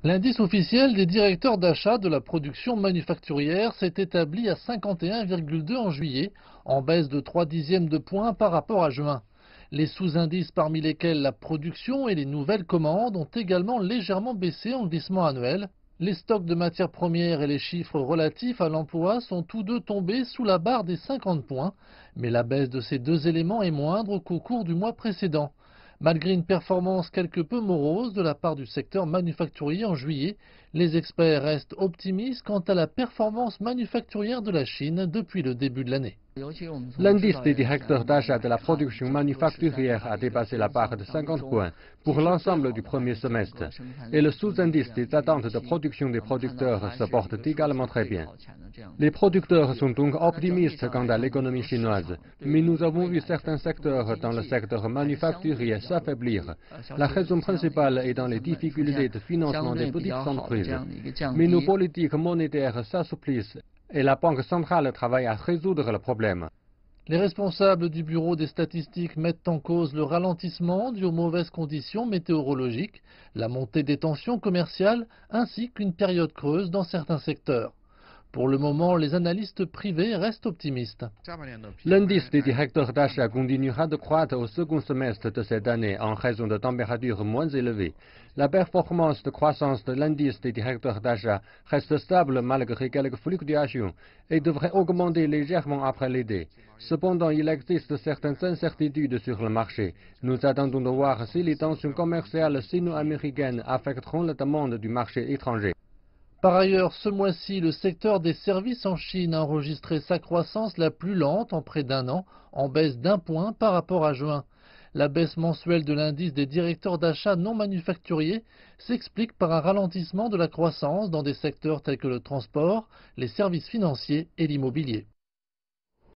L'indice officiel des directeurs d'achat de la production manufacturière s'est établi à 51,2 en juillet, en baisse de 0,3 de point par rapport à juin. Les sous-indices parmi lesquels la production et les nouvelles commandes ont également légèrement baissé en glissement annuel. Les stocks de matières premières et les chiffres relatifs à l'emploi sont tous deux tombés sous la barre des 50 points, mais la baisse de ces deux éléments est moindre qu'au cours du mois précédent. Malgré une performance quelque peu morose de la part du secteur manufacturier en juillet, les experts restent optimistes quant à la performance manufacturière de la Chine depuis le début de l'année. L'indice des directeurs d'achat de la production manufacturière a dépassé la barre de 50 points pour l'ensemble du premier semestre, et le sous-indice des attentes de production des producteurs se porte également très bien. Les producteurs sont donc optimistes quant à l'économie chinoise, mais nous avons vu certains secteurs dans le secteur manufacturier s'affaiblir. La raison principale est dans les difficultés de financement des petites entreprises. Mais nos politiques monétaires s'assouplissent et la Banque centrale travaille à résoudre le problème. Les responsables du Bureau des statistiques mettent en cause le ralentissement dû aux mauvaises conditions météorologiques, la montée des tensions commerciales ainsi qu'une période creuse dans certains secteurs. Pour le moment, les analystes privés restent optimistes. L'indice des directeurs d'achat continuera de croître au second semestre de cette année en raison de températures moins élevées. La performance de croissance de l'indice des directeurs d'achat reste stable malgré quelques fluctuations et devrait augmenter légèrement après l'été. Cependant, il existe certaines incertitudes sur le marché. Nous attendons de voir si les tensions commerciales sino-américaines affecteront la demande du marché étranger. Par ailleurs, ce mois-ci, le secteur des services en Chine a enregistré sa croissance la plus lente en près d'un an, en baisse d'1 point par rapport à juin. La baisse mensuelle de l'indice des directeurs d'achat non manufacturiers s'explique par un ralentissement de la croissance dans des secteurs tels que le transport, les services financiers et l'immobilier.